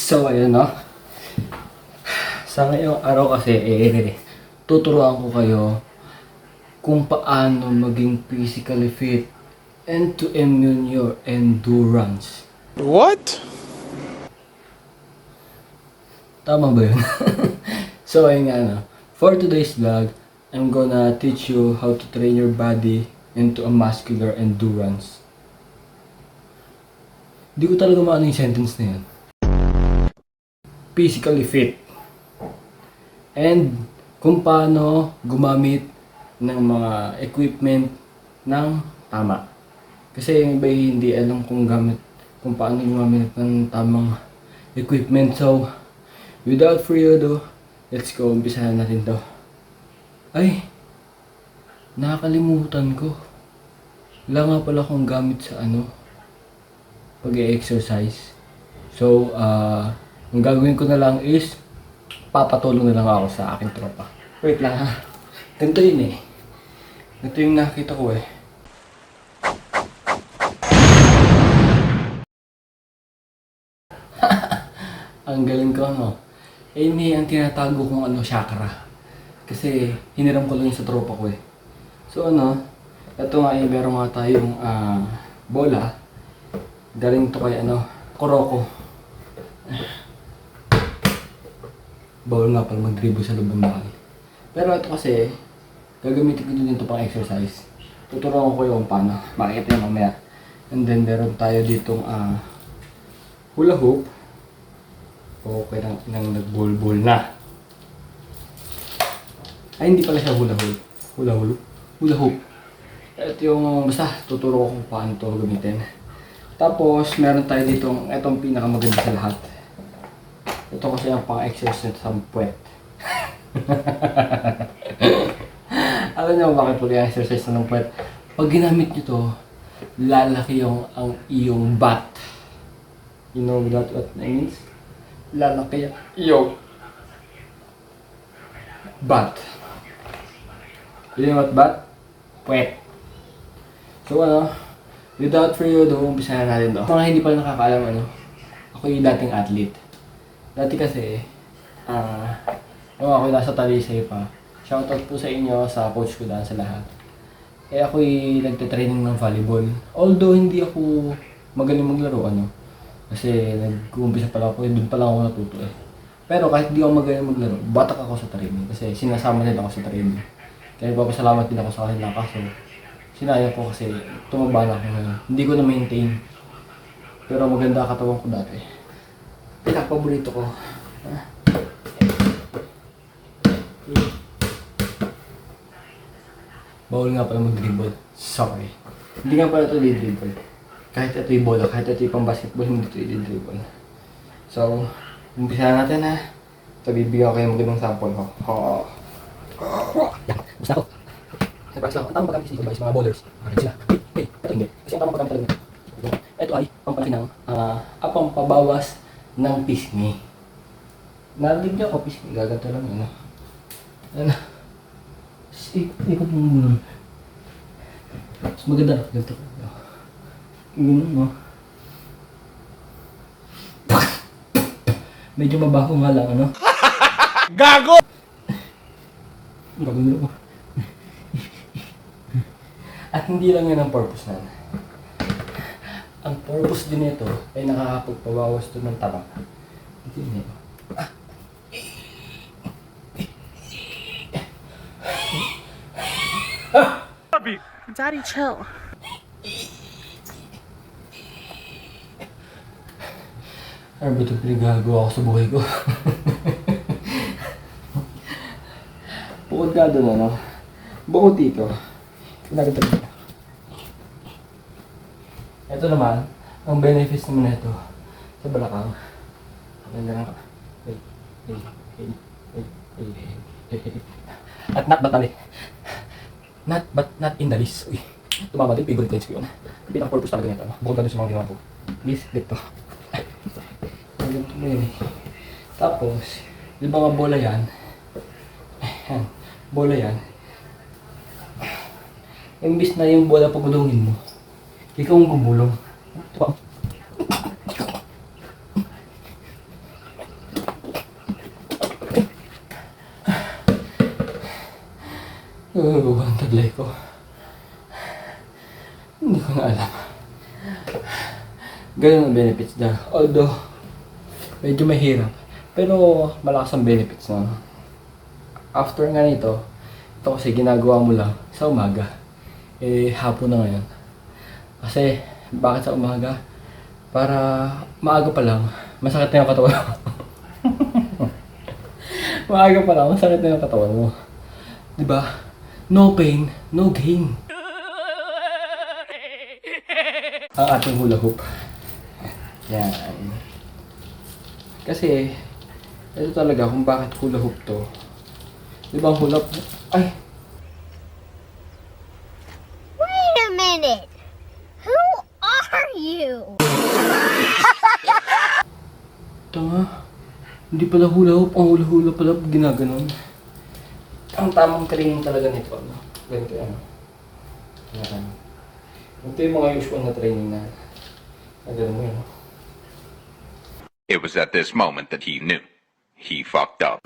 So, ayun no. Sa ngayong araw kasi, tuturuan ko kayo kung paano maging physically fit and to immune your endurance. What? Tama ba yun? So, ayun nga no. For today's vlog, I'm gonna teach you how to train your body into a muscular endurance. Di ko talaga maano yung sentence na yun. Physically fit. And kung paano gumamit ng mga equipment ng tama. Kasi yung iba hindi alam kung paano gumamit ng tamang equipment. So, without further ado, let's go. Umpisahan natin to. Ay, nakakalimutan ko. Wala nga pala akong gamit sa pag-exercise. So, ang gagawin ko na lang is papatulong na lang ako sa aking tropa. Wait lang ha. Ganito yun eh. Ito yung nakita ko eh. Ang galing ko no. Ini ang tinatago kong chakra. Kasi hiniram ko lang yun sa tropa ko eh. So ito nga eh, meron nga tayong bola. Galing to kay Kuroko. Bawal nga pala mag-dribble sa loob ng bahay. Pero ito kasi, gagamitin ko din ito pang exercise. Tuturuan ko yung paano. Makikita nyo mamaya. And then meron tayo ditong hula hoop. Okay nang nag-ball na. Ay, hindi pala siya hula hoop. Hula hoop. Ito yung, basta tuturo ko kung paano ito gamitin. Tapos, meron tayo ditong, itong pinakamaganda sa lahat. Ito kasi ang pang-exercise sa puwet. Alam niyo bakit pag-exercise ng puwet? Pag ginamit nyo to, lalaki ang iyong butt. You know what means? Lalaki ang iyong butt. You know what butt? Puwet. So without further ado, umpisahan natin to. Mga hindi pa nakakaalam ako yung dating athlete. Dati kasi, ako nasa Talisay pa. Shoutout po sa inyo, sa coach ko daan sa lahat. Ako'y nagte-training ng volleyball. Although hindi ako magaling maglaro, kasi nag-uumpisa pa lang ako, doon pa lang ako natuto eh. Pero kahit hindi ako magaling maglaro, batak ako sa training. Kasi sinasama nila ako sa training. Kaya papasalamat din ako sa kanila kaso sinayang ko kasi tumaba na ako ngayon. Hindi ko na-maintain. Pero maganda katawan ko dati. Pinaka-paborito ko. Bawal nga pala mag-dribble. Sorry. Hindi nga pala ito i-dribble. Kahit ito yung bola, kahit ito yung pang-basketball, hindi ito i-dribble. So, umpisa natin ha. Ito, bibigyan ko kayo magandang sample ko. Yan, gusto ako. Surprise lang. Ang tamang paggamit dito guys, mga bowlers. Maraming sila. Ito hindi. Kasi ang tamang paggamit talaga. Ito ay pampalaki ng pampabawas ng pisngi. Narinig niyo ako pisngi. Gaganto lang yun. Ikot mong gulong. Mas maganda na. Ganito. Ganun mo. Medyo mabaho nga lang Gago! Gagawin ko. At hindi lang yan ang purpose na. Ang purpose din nito ay nakakapagpabawas to ng taba. Hindi nito. Daddy, chill. Ano ba ito pinagagawa ko sa buhay ko? Bukod ka doon, bukod dito. Pinaganda dito. Ito naman, ang benefits naman nito sa balakang. Ganda nga. At not in the list. Uy, tumama din, favorite lines ko yun. Pinaka-purpose talaga nito. Bukod ka doon sa mga ginawa ko. Please, dito. Ganito mo yun eh. Tapos, yung mga bola yan, imbis na yung bola pagulungin mo, ikaw ang gumulong. apply ko? Hindi ko na alam. Ganun ang benefits na. Although, medyo mahirap. Pero malakas ang benefits na. After nga nito, ito kasi ginagawa mo lang sa umaga. Hapon na ngayon. Kasi, bakit sa umaga? Para maaga pa lang, masakit na yung katawan mo. Maaga pa lang, masakit na yung katawan mo. Diba? No pain, no gain. Ang ating hula hoop. Yan. Kasi, ito talaga kung bakit hula hoop to. Diba ang hula hoop? Ay! Wait a minute. Who are you? Tanga. Hindi pala hula hoop. Ang hula hula pala ginaganon. Ang tamang training talaga nito. Ano? Ganito yan. Yan. Ito yung mga usual na training na gano'n mo yun. It was at this moment that he knew. He fucked up.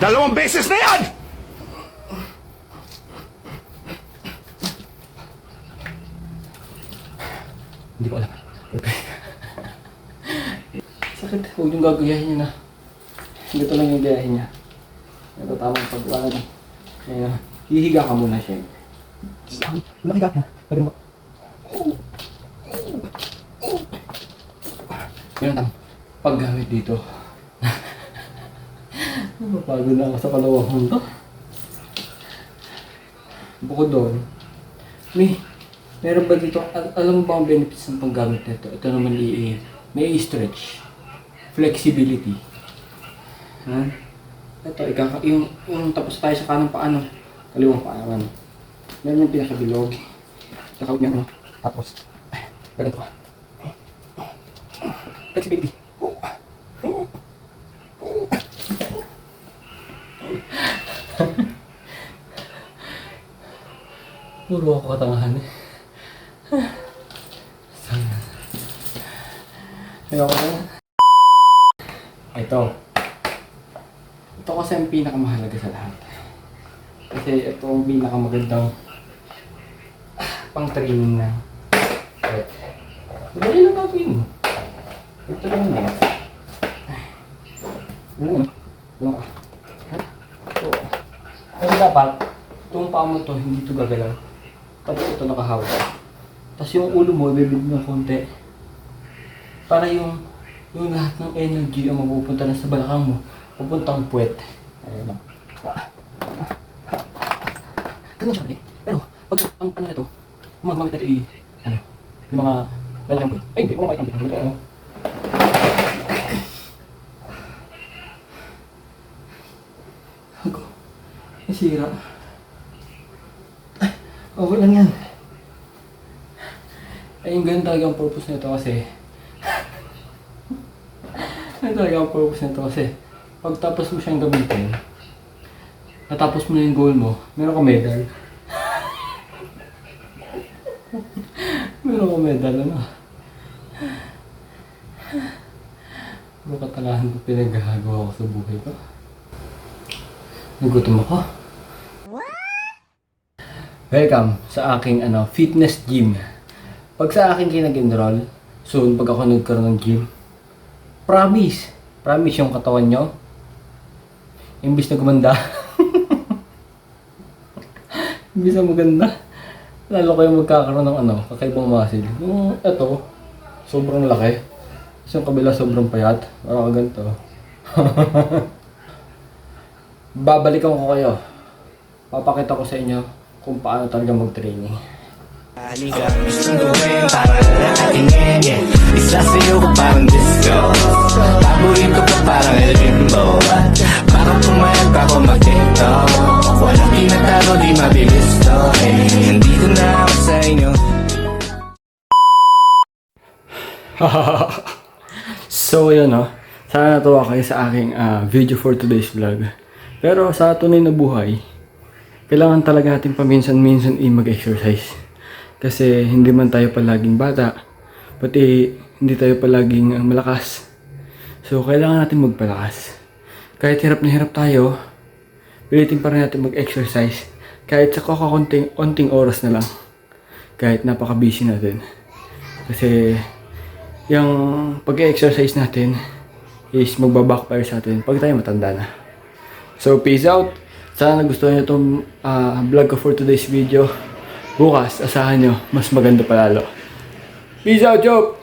Dalawang beses na yan! Hindi ko alam. Okay. Sakit. Huwag yung gagayahin niya na. Ito lang yung gayahin niya. Ito tamang pagkuhan. Kaya, hihiga ka muna siya. Hihiga ka. Pagin mo. Ganun tam. Paggamit dito. Napapagod na ako sa kalawang to. Bukod doon, meron ba dito, alam mo ba ang benefits ng paggamit nito? Ito naman may stretch, flexibility. Ha? Ito, yung tapos tayo sa kanang paano, kaliwang paano. Meron yung pinakabilog. Tsaka yung tapos, ganito. Flexibility. Puro ako katangahan eh. Ayoko na. Ito. Ito kasi ang pinakamahalaga sa lahat. Kasi ito ang pinakamagandang pang training na. Dali lang gagawin mo. Ito lang na. Ano ka? Ito. Pero dapat, itong paa mo to, hindi ito gagalaw. Tapos ito nakahawak. Tapos yung ulo mo, ibibig ng konti. Para yung lahat ng energy ang mapupunta na sa balakang mo, pupuntang puwet. Ayun lang. Ganun siya rin. Pero, pag ang ano na ito, gumamit natin yung mga lalang puwet. Ay, hindi, gumamit ang puwet. Ano? Ako, nasira. Okay lang yan. Ay, yung ganun talaga ang purpose nito kasi pagtapos mo siyang gamitin, natapos mo na yung goal mo, meron ka medal. Meron ka medal, ano? Ano katalahan ko pinaghahagawa ko sa buhay ko? Nagutom ako? Welcome sa aking fitness gym. Pag sa akin kayo nag-enroll, soon pag ako nagkaroon ng gym, promise yung katawan nyo, imbis na gumanda, imbis na maganda, lalo kayo magkakaroon ng kakaibang muscle. Yung ito, sobrang laki. Tapos yung kabila sobrang payat. Parang ganito. Babalikan ko kayo. Papakita ko sa inyo kung paano talaga mag-training. Gustong gawin para nakatingin, yeah. Isa sa'yo ko parang disco, paborito ko parang El Limbo. Parang pumayag ako mag-tiktok, walang tinatago di mabilis to, nandito na ako sa inyo. So ayun sana natuwa kayo sa aking video for today's vlog. Pero sa tunay na buhay, kailangan talaga natin paminsan-minsan mag-exercise. Kasi hindi man tayo palaging bata, pati hindi tayo palaging malakas. So, kailangan natin magpalakas. Kahit hirap na hirap tayo, pilitin pa rin natin mag-exercise. Kahit sa onting oras na lang. Kahit napaka-busy natin. Kasi, yung pag-exercise natin is magbabackfire sa atin pag tayo matanda na. So, peace out. Sana nagustuhan nyo itong vlog ko for today's video. Bukas, asahan nyo, mas maganda palalo. Peace out, Job!